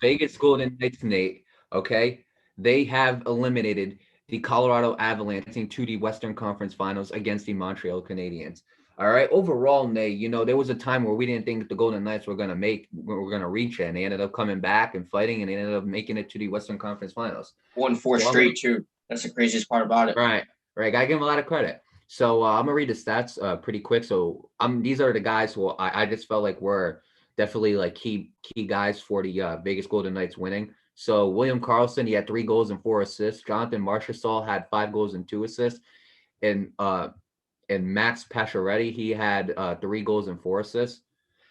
Vegas Golden Knights, Nate, okay, they have eliminated the Colorado Avalanche to the Western Conference Finals against the Montreal Canadiens. All right. Overall, Nate, there was a time where we didn't think the Golden Knights were gonna reach it, and they ended up coming back and fighting, and they ended up making it to the Western Conference Finals. Won four So straight too. That's the craziest part about it. right, gotta give them a lot of credit. So I'm gonna read the stats pretty quick. So these are the guys who I just felt like were definitely like key guys for the Vegas Golden Knights winning. So William Karlsson, he had 3 goals and 4 assists. Jonathan Marchessault had 5 goals and 2 assists, and Max Pacioretty, he had 3 goals and 4 assists.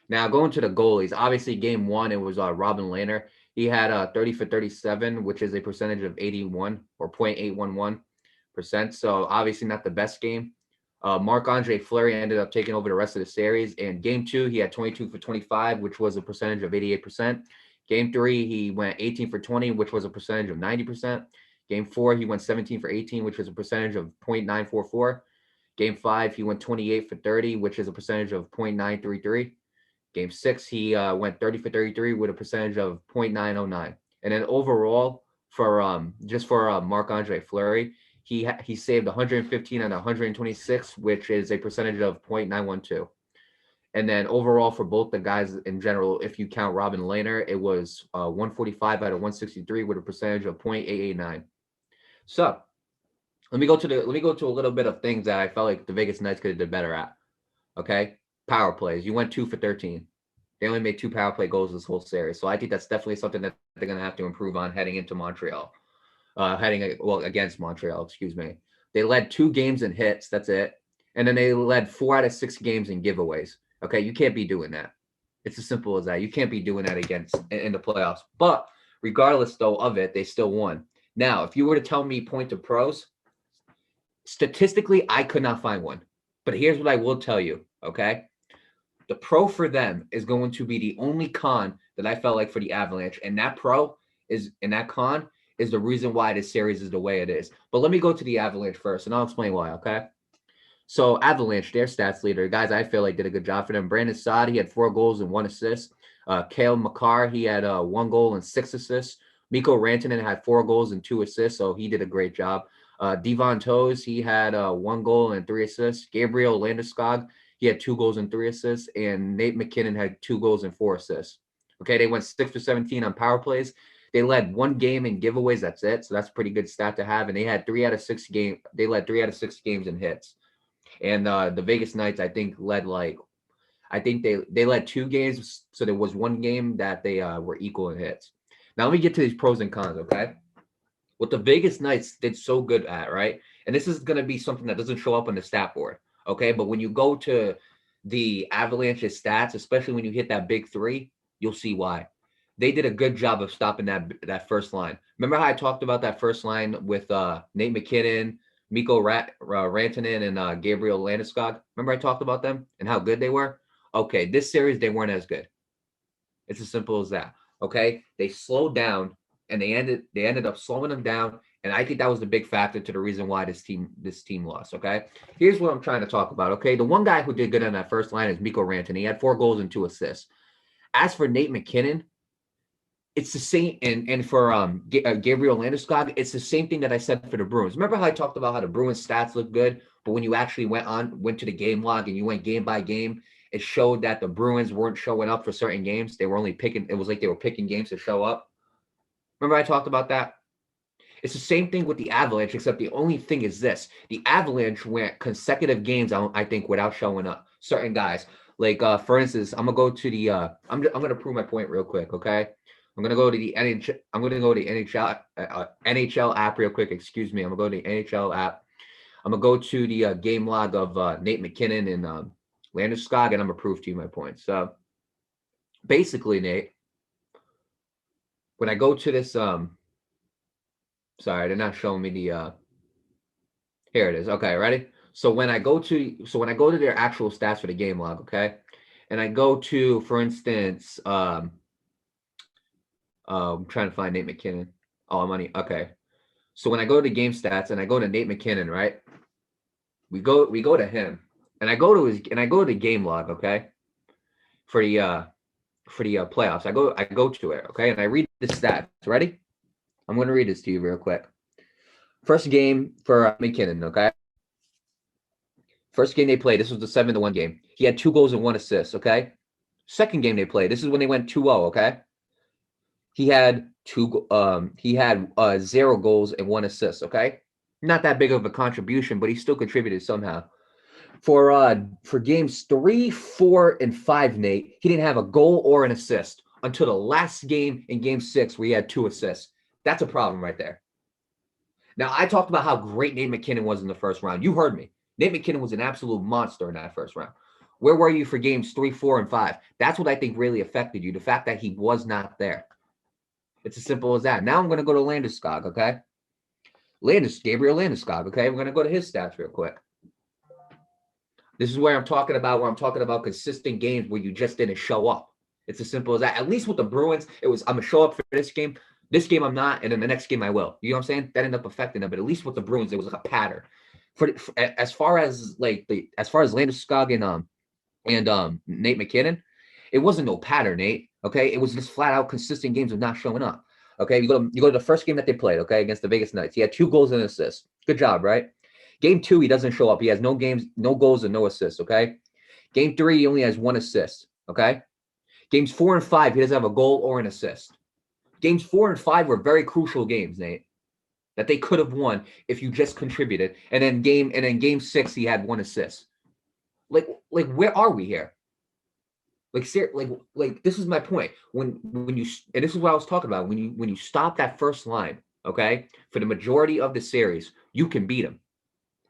Now going to the goalies, obviously game 1 it was Robin Lehner. He had 30 for 37, which is a percentage of 81 or 0.811%. So obviously not the best game. Marc-Andre Fleury ended up taking over the rest of the series. And game 2, he had 22 for 25, which was a percentage of 88%. Game 3, he went 18 for 20, which was a percentage of 90%. Game 4, he went 17 for 18, which was a percentage of 0.944. Game 5, he went 28 for 30, which is a percentage of 0.933. Game 6, he went 30 for 33 with a percentage of 0.909. And then overall, for just for Marc-Andre Fleury, he saved 115 and 126, which is a percentage of 0.912. And then overall for both the guys in general, if you count Robin Lehner, it was 145 out of 163 with a percentage of 0.889. So let me go to a little bit of things that I felt like the Vegas Knights could have did better at. Okay, power plays. You went 2 for 13. They only made 2 power play goals this whole series, so I think that's definitely something that they're going to have to improve on heading into Montreal. Against Montreal, excuse me. They led 2 games in hits. That's it, and then they led 4 out of 6 games in giveaways. Okay, you can't be doing that. It's as simple as that. You can't be doing that in the playoffs. But regardless, though, of it, they still won. Now, if you were to tell me point to pros, statistically, I could not find one. But here's what I will tell you, okay? The pro for them is going to be the only con that I felt like for the Avalanche. And that con is the reason why this series is the way it is. But let me go to the Avalanche first, and I'll explain why, okay? So Avalanche, their stats leader, guys I feel like did a good job for them. Brandon Saad, he had 4 goals and 1 assist. Cale Makar, he had 1 goal and 6 assists. Mikko Rantanen had 4 goals and 2 assists, so he did a great job. Devon Toews, he had 1 goal and 3 assists. Gabriel Landeskog, he had 2 goals and 3 assists. And Nate McKinnon had 2 goals and 4 assists. Okay, they went 6 for 17 on power plays. They led 1 game in giveaways. That's it. So that's a pretty good stat to have. And they had 3 out of 6 games. They led 3 out of 6 games in hits. And the Vegas Knights, I think, led they led 2 games. So there was 1 game that they were equal in hits. Now let me get to these pros and cons, okay? What the Vegas Knights did so good at, right? And this is going to be something that doesn't show up on the stat board, okay? But when you go to the Avalanche's stats, especially when you hit that big 3, you'll see why. They did a good job of stopping that first line. Remember how I talked about that first line with Nate McKinnon, Mikko Rantanen, and Gabriel Landeskog? Remember I talked about them and how good they were? Okay, this series, they weren't as good. It's as simple as that, okay? They slowed down, and they ended up slowing them down, and I think that was the big factor to the reason why this team lost, okay? Here's what I'm trying to talk about, okay? The one guy who did good on that first line is Mikko Rantanen. He had 4 goals and 2 assists. As for Nate McKinnon, it's the same, and for Gabriel Landeskog, it's the same thing that I said for the Bruins. Remember how I talked about how the Bruins stats look good, but when you actually went to the game log and you went game by game, it showed that the Bruins weren't showing up for certain games. They were only picking. It was like they were picking games to show up. Remember I talked about that? It's the same thing with the Avalanche, except the only thing is this. The Avalanche went consecutive games, I think, without showing up. Certain guys. Like, for instance, I'm going to go to the I'm going to prove my point real quick, okay? I'm going to go to the NHL. I'm going to go to the NHL app real quick. Excuse me. I'm going to go to the NHL app. I'm going to go to the game log of Nate McKinnon and Landeskog, and I'm going to prove to you my point. So, basically, Nate, when I go to this, sorry, they're not showing me the, here it is. Okay, ready? So when I go to their actual stats for the game log, okay, and I go to, for instance, I'm trying to find Nate McKinnon. Oh, I'm on. Okay, so when I go to game stats and I go to Nate McKinnon, right? We go to him, and I go to the game log, okay, for the playoffs. I go to it, okay, and I read the stats. Ready? I'm going to read this to you real quick. First game for McKinnon, okay? First game they played, this was the 7-1 game. He had 2 goals and 1 assist, okay? Second game they played, this is when they went 2-0, okay? He had 0 goals and 1 assist, okay? Not that big of a contribution, but he still contributed somehow. For games 3, 4, and 5, Nate, he didn't have a goal or an assist until the last game in game 6 where he had 2 assists. That's a problem right there. Now, I talked about how great Nate McKinnon was in the first round. You heard me. Nate McKinnon was an absolute monster in that first round. Where were you for games 3, 4, and 5? That's what I think really affected you, the fact that he was not there. It's as simple as that. Now I'm going to go to Landeskog, okay? Gabriel Landeskog, okay? We're going to go to his stats real quick. This is where I'm talking about consistent games where you just didn't show up. It's as simple as that. At least with the Bruins, it was, I'm going to show up for this game. This game I'm not, and then the next game I will. You know what I'm saying? That ended up affecting them. But at least with the Bruins, it was like a pattern. As far as Landeskog and Nate McKinnon, it wasn't no pattern, Nate. Okay, it was just flat out consistent games of not showing up. Okay, you go to the first game that they played. Okay, against the Vegas Knights, he had 2 goals and an assist. Good job, right? Game 2, he doesn't show up. He has no goals, and no assists. Okay, game 3, he only has 1 assist. Okay, games 4 and 5, he doesn't have a goal or an assist. Games 4 and 5 were very crucial games, Nate, that they could have won if you just contributed. And then game 6, he had 1 assist. Like where are we here? Like this is my point. When you, and this is what I was talking about, when you stop that first line, okay, for the majority of the series, you can beat them.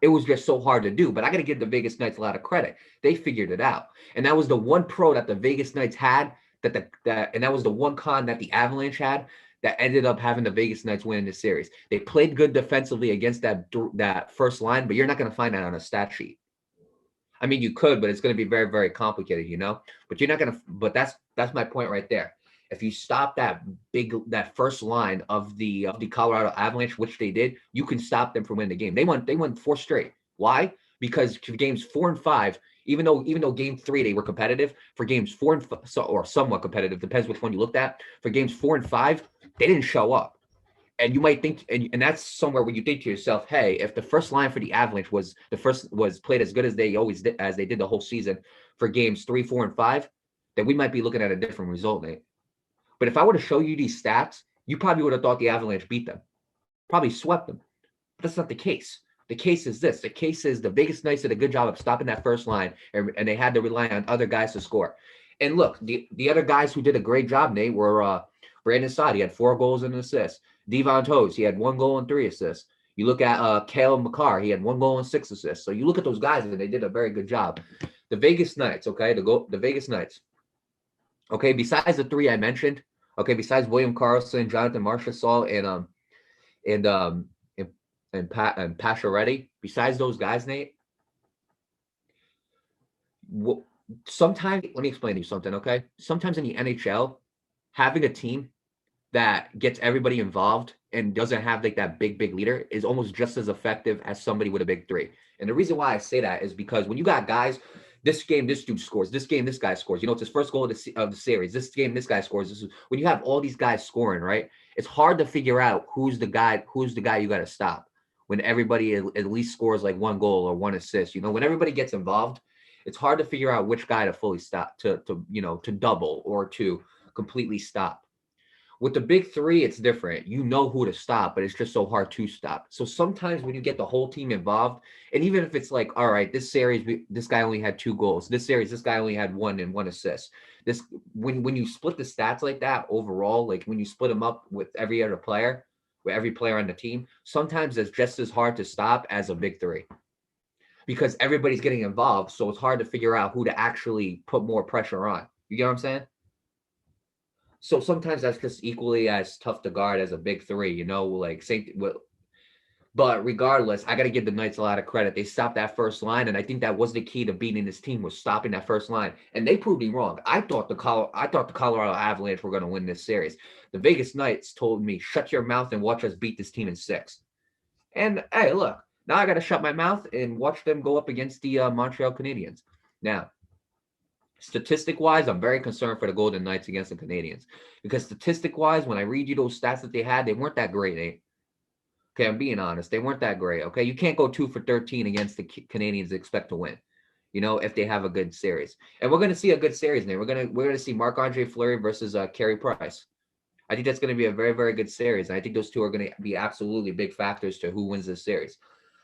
It was just so hard to do, but I got to give the Vegas Knights a lot of credit. They figured it out, and that was the one pro that the Vegas Knights had, and that was the one con that the Avalanche had, that ended up having the Vegas Knights win the series. They played good defensively against that first line, but you're not going to find that on a stat sheet. I mean, you could, but it's going to be very, very complicated, you know. But you're not going to. But that's my point right there. If you stop that first line of the Colorado Avalanche, which they did, you can stop them from winning the game. They won 4 straight. Why? Because games 4 and 5, even though game 3 they were competitive, for games 4 and 5, or somewhat competitive, depends which one you looked at. For games 4 and 5, they didn't show up. And you might think, and that's somewhere where you think to yourself, hey, if the first line for the Avalanche was played as good as they always did, as they did the whole season for games 3, 4, and 5, then we might be looking at a different result, Nate. But if I were to show you these stats, you probably would have thought the Avalanche beat them, probably swept them. But that's not the case. The case is this. The case is the Vegas Knights did a good job of stopping that first line, and they had to rely on other guys to score. And look, the other guys who did a great job, Nate, were Brandon Saad. He had 4 goals and an assist. Devon Toews, he had 1 goal and 3 assists. You look at Cale Makar, he had 1 goal and 6 assists. So you look at those guys, and they did a very good job. The Vegas Knights, okay, the Vegas Knights. Okay, besides the 3 I mentioned, okay, besides William Karlsson, Jonathan Marchessault, and Pacioretty, besides those guys, Nate, sometimes, let me explain to you something, okay? Sometimes in the NHL, having a team that gets everybody involved and doesn't have like that big leader is almost just as effective as somebody with a big 3. And the reason why I say that is because when you got guys, this game, this dude scores. This game, this guy scores. You know, it's his first goal of the series. This game, this guy scores. When you have all these guys scoring, right? It's hard to figure out who's the guy you got to stop when everybody at least scores like 1 goal or 1 assist. You know, when everybody gets involved, it's hard to figure out which guy to fully stop, to double or to completely stop. With the big 3, it's different. You know who to stop, but it's just so hard to stop. So sometimes when you get the whole team involved, and even if it's like, all right, this series, this guy only had 2 goals. This series, this guy only had 1 and 1 assist. When you split the stats like that overall, like when you split them up with every other player, with every player on the team, sometimes it's just as hard to stop as a big 3. Because everybody's getting involved, so it's hard to figure out who to actually put more pressure on. You get what I'm saying? So sometimes that's just equally as tough to guard as a big 3, you know, like but regardless, I got to give the Knights a lot of credit. They stopped that first line, and I think that was the key to beating this team, was stopping that first line. And they proved me wrong. I thought the Colorado Avalanche were going to win this series. The Vegas Knights told me, shut your mouth and watch us beat this team in 6. And hey, look, now I got to shut my mouth and watch them go up against the Montreal Canadiens. Now, Statistic-wise, I'm very concerned for the Golden Knights against the Canadiens because statistic-wise, when I read you those stats that they had, they weren't that great, Nate. Okay, I'm being honest. They weren't that great, okay? You can't go 2 for 13 against the Canadiens and expect to win, if they have a good series. And we're going to see a good series, Nate. We're going to see Marc-Andre Fleury versus Carey Price. I think that's going to be a very, very good series. And I think those two are going to be absolutely big factors to who wins this series.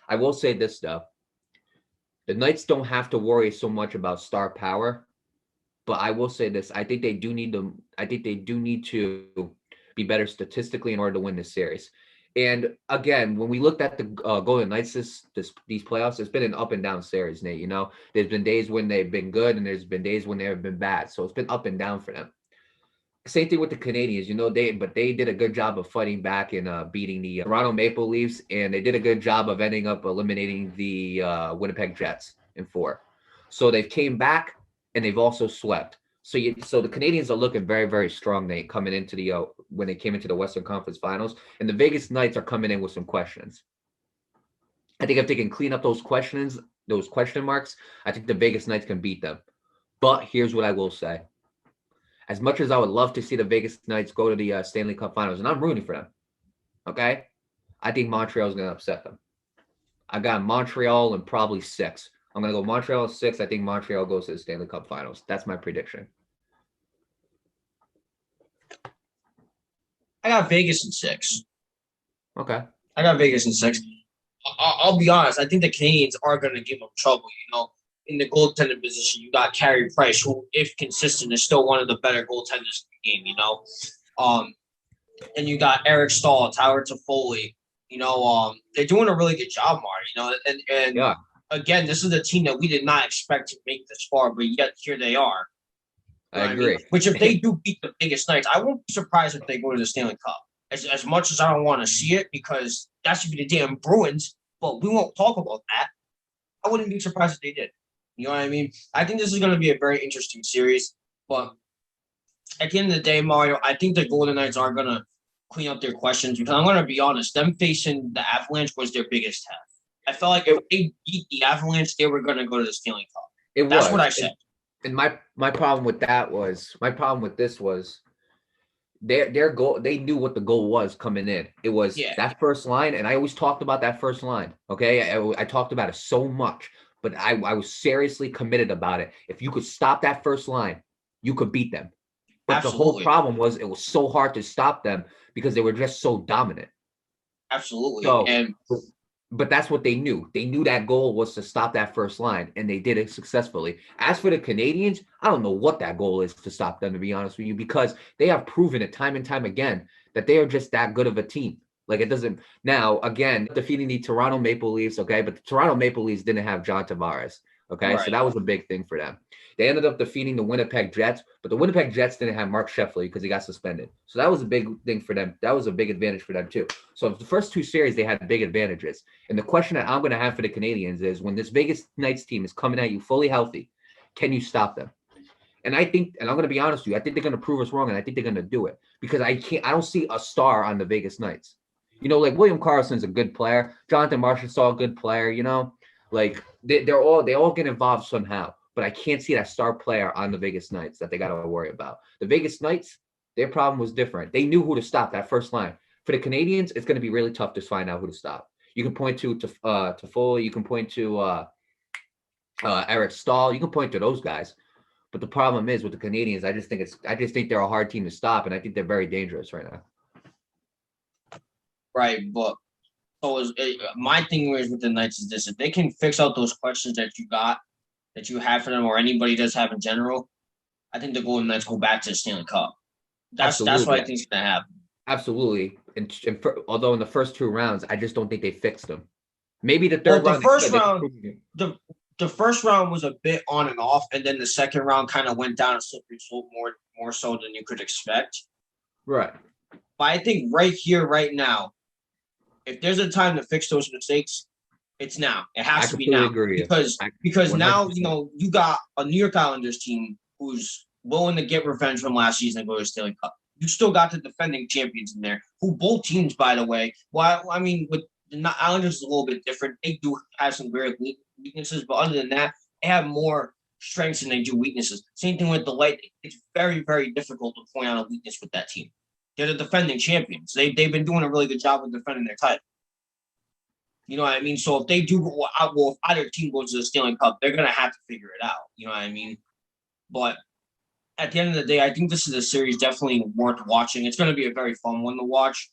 I will say this, though. The Knights don't have to worry so much about star power. But I will say this: I think they do need to be better statistically in order to win this series. And again, when we looked at the Golden Knights these playoffs, it's been an up and down series, Nate. There's been days when they've been good, and there's been days when they have been bad. So it's been up and down for them. Same thing with the Canadiens. They did a good job of fighting back and beating the Toronto Maple Leafs, and they did a good job of ending up eliminating the Winnipeg Jets in 4. So they've came back. And they've also swept. So the Canadiens are looking very, very strong. They coming into the when they came into the Western Conference Finals, and the Vegas Knights are coming in with some questions. I think if they can clean up those question marks, I think the Vegas Knights can beat them. But here's what I will say: as much as I would love to see the Vegas Knights go to the Stanley Cup Finals, and I'm rooting for them, okay, I think Montreal is going to upset them. I got Montreal in probably 6. I'm going to go Montreal 6. I think Montreal goes to the Stanley Cup Finals. That's my prediction. I got Vegas in 6. Okay. I got Vegas in 6. I'll be honest. I think the Canadiens are going to give them trouble. In the goaltending position, you got Carey Price, who, if consistent, is still one of the better goaltenders in the game, and you got Eric Staal, Tyler Toffoli. They're doing a really good job, Marty. And yeah. Again, this is a team that we did not expect to make this far, but yet here they are. I agree. Which, if they do beat the Vegas Knights, I won't be surprised if they go to the Stanley Cup. As much as I don't want to see it, because that should be the damn Bruins, but we won't talk about that. I wouldn't be surprised if they did. You know what I mean? I think this is going to be a very interesting series, but at the end of the day, Mario, I think the Golden Knights are going to clean up their questions, because I'm going to be honest, them facing the Avalanche was their biggest test. I felt like if they beat the Avalanche, they were going to go to the Stanley Cup. That's what I said. And my problem with this was their goal. They knew what the goal was coming in. It was that first line, and I always talked about that first line. Okay, I talked about it so much, but I was seriously committed about it. If you could stop that first line, you could beat them. But The whole problem was it was so hard to stop them because they were just so dominant. Absolutely. But that's what they knew. They knew that goal was to stop that first line, and they did it successfully. As for the Canadiens, I don't know what that goal is to stop them, to be honest with you, because they have proven it time and time again that they are just that good of a team. Like, it doesn't – now, again, defeating the Toronto Maple Leafs, okay, but the Toronto Maple Leafs didn't have John Tavares, okay? Right. So that was a big thing for them. They ended up defeating the Winnipeg Jets, but the Winnipeg Jets didn't have Mark Sheffley because he got suspended. So that was a big thing for them. That was a big advantage for them too. So the first 2 series, they had big advantages. And the question that I'm going to have for the Canadiens is, when this Vegas Knights team is coming at you fully healthy, can you stop them? And I think, and I'm going to be honest with you, I think they're going to prove us wrong, and I think they're going to do it, because I don't see a star on the Vegas Knights. Like William Karlsson's a good player. Jonathan Marchessault, a good player, like they all get involved somehow. But I can't see that star player on the Vegas Knights that they got to worry about. The Vegas Knights, their problem was different. They knew who to stop that first line. For the Canadiens, it's going to be really tough to find out who to stop. You can point to Toffoli. You can point to Eric Staal. You can point to those guys. But the problem is with the Canadiens, I just think they're a hard team to stop, and I think they're very dangerous right now. Right, but my thing is with the Knights is this: if they can fix out those questions that you have for them, or anybody does have in general, I think the Golden Knights go back to the Stanley Cup. That's what I think is going to happen. Absolutely. Although in the first 2 rounds, I just don't think they fixed them. Maybe the third round. The first round was a bit on and off, and then the second round kind of went down a slippery slope more so than you could expect. Right. But I think right here, right now, if there's a time to fix those mistakes, it's now. It has to be now. Agree. Because now, you got a New York Islanders team who's willing to get revenge from last season and go to the Stanley Cup. You still got the defending champions in there, who both teams, by the way, with the Islanders is a little bit different. They do have some great weaknesses, but other than that, they have more strengths and they do weaknesses. Same thing with the Light. It's very, very difficult to point out a weakness with that team. They're the defending champions. They've been doing a really good job of defending their title. You know what I mean? So if they do go out, well, if either team goes to the Stanley Cup, they're gonna have to figure it out. You know what I mean? But at the end of the day, I think this is a series definitely worth watching. It's gonna be a very fun one to watch.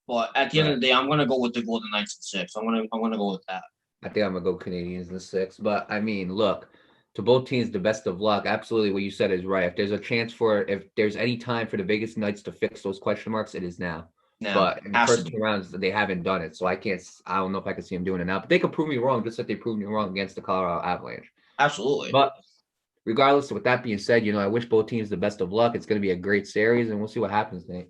But at the end of the day, I'm gonna go with the Golden Knights in 6. I'm gonna go with that. I think I'm gonna go Canadians in 6. But I mean, look, to both teams, the best of luck. Absolutely, what you said is right. If there's a chance if there's any time for the Vegas Knights to fix those question marks, it is now. But in the first 2 rounds, they haven't done it, so I don't know if I can see them doing it now. But they could prove me wrong, just like they proved me wrong against the Colorado Avalanche. Absolutely. But regardless, with that being said, I wish both teams the best of luck. It's going to be a great series, and we'll see what happens, Nate.